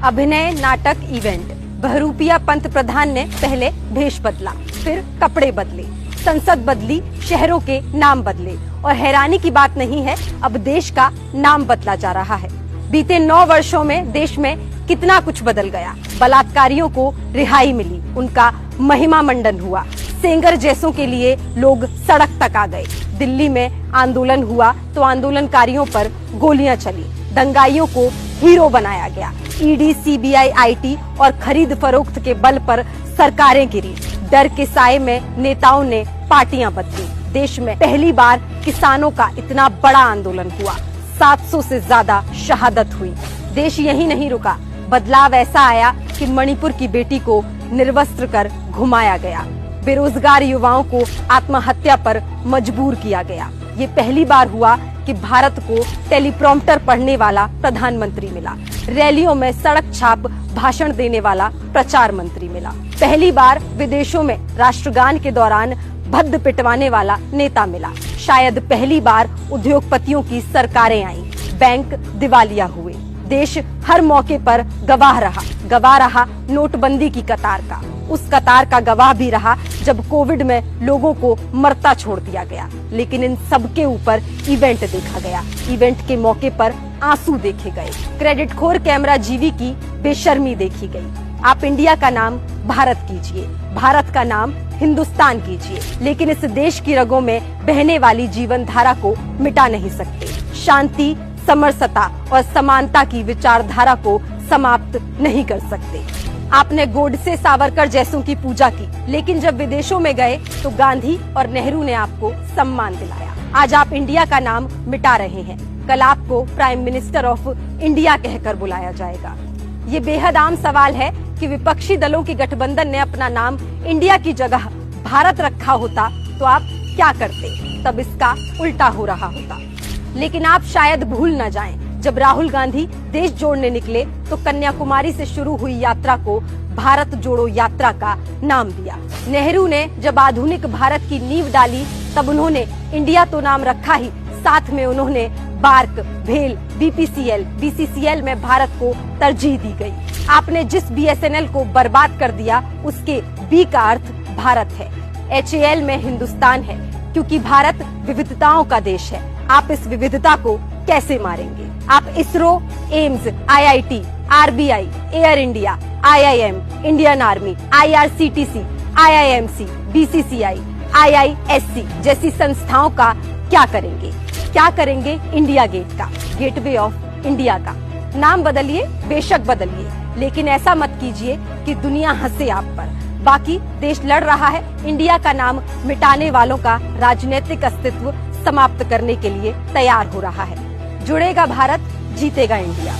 अभिनय, नाटक, इवेंट। बहरूपिया पंत प्रधान ने पहले भेष बदला, फिर कपड़े बदले, संसद बदली, शहरों के नाम बदले और हैरानी की बात नहीं है, अब देश का नाम बदला जा रहा है। बीते 9 वर्षों में देश में कितना कुछ बदल गया। बलात्कारियों को रिहाई मिली, उनका महिमा मंडन हुआ, सेंगर जैसों के लिए लोग सड़क तक आ गए। दिल्ली में आंदोलन हुआ तो आंदोलनकारियों पर गोलियां चली, दंगाइयों को हीरो बनाया गया। ईडी, सीबीआई, आईटी और खरीद फरोख्त के बल पर सरकारें गिरी। डर के साए में नेताओं ने पार्टियां बदली। देश में पहली बार किसानों का इतना बड़ा आंदोलन हुआ, 700 से ज्यादा शहादत हुई। देश यही नहीं रुका, बदलाव ऐसा आया कि मणिपुर की बेटी को निर्वस्त्र कर घुमाया गया। बेरोजगार युवाओं को आत्महत्या पर मजबूर किया गया। ये पहली बार हुआ कि भारत को टेलीप्रॉम्प्टर पढ़ने वाला प्रधानमंत्री मिला। रैलियों में सड़क छाप भाषण देने वाला प्रचार मंत्री मिला। पहली बार विदेशों में राष्ट्रगान के दौरान भद्द पिटवाने वाला नेता मिला। शायद पहली बार उद्योगपतियों की सरकारें आईं, बैंक दिवालिया हुए। देश हर मौके पर गवाह रहा नोटबंदी की कतार का। उस कतार का गवाह भी रहा जब कोविड में लोगों को मरता छोड़ दिया गया। लेकिन इन सबके ऊपर इवेंट देखा गया। इवेंट के मौके पर आंसू देखे गए, क्रेडिट खोर कैमरा जीवी की बेशर्मी देखी गई। आप इंडिया का नाम भारत कीजिए, भारत का नाम हिंदुस्तान कीजिए, लेकिन इस देश की रगों में बहने वाली जीवन धारा को मिटा नहीं सकते। शांति, समरसता और समानता की विचारधारा को समाप्त नहीं कर सकते। आपने गोडसे, सावरकर जैसों की पूजा की, लेकिन जब विदेशों में गए तो गांधी और नेहरू ने आपको सम्मान दिलाया। आज आप इंडिया का नाम मिटा रहे हैं, कल आपको प्राइम मिनिस्टर ऑफ इंडिया कहकर बुलाया जाएगा। ये बेहद आम सवाल है कि विपक्षी दलों की गठबंधन ने अपना नाम इंडिया की जगह भारत रखा होता तो आप क्या करते? तब इसका उल्टा हो रहा होता। लेकिन आप शायद भूल न जाएं, जब राहुल गांधी देश जोड़ने निकले तो कन्याकुमारी से शुरू हुई यात्रा को भारत जोड़ो यात्रा का नाम दिया। नेहरू ने जब आधुनिक भारत की नींव डाली तब उन्होंने इंडिया तो नाम रखा ही, साथ में उन्होंने बार्क, भेल, बीपीसीएल, बीसीसीएल में भारत को तरजीह दी गई। आपने जिस बीएसएनएल को बर्बाद कर दिया उसके बी का अर्थ भारत है। एचएएल में हिंदुस्तान है, क्योंकि भारत विविधताओं का देश है। आप इस विविधता को कैसे मारेंगे? आप ISRO, AIIMS, IIT, RBI, air India, IIM, Indian army, IRCTC, IIMC, BCCI, IISc जैसी संस्थाओं का क्या करेंगे? क्या करेंगे इंडिया गेट का, गेटवे ऑफ इंडिया का? नाम बदलिए, बेशक बदलिए, लेकिन ऐसा मत कीजिए कि दुनिया हंसे आप पर। बाकी देश लड़ रहा है इंडिया का नाम मिटाने वालों का राजनीतिक अस्तित्व समाप्त करने के लिए तैयार हो रहा है। जुड़ेगा भारत, जीतेगा इंडिया।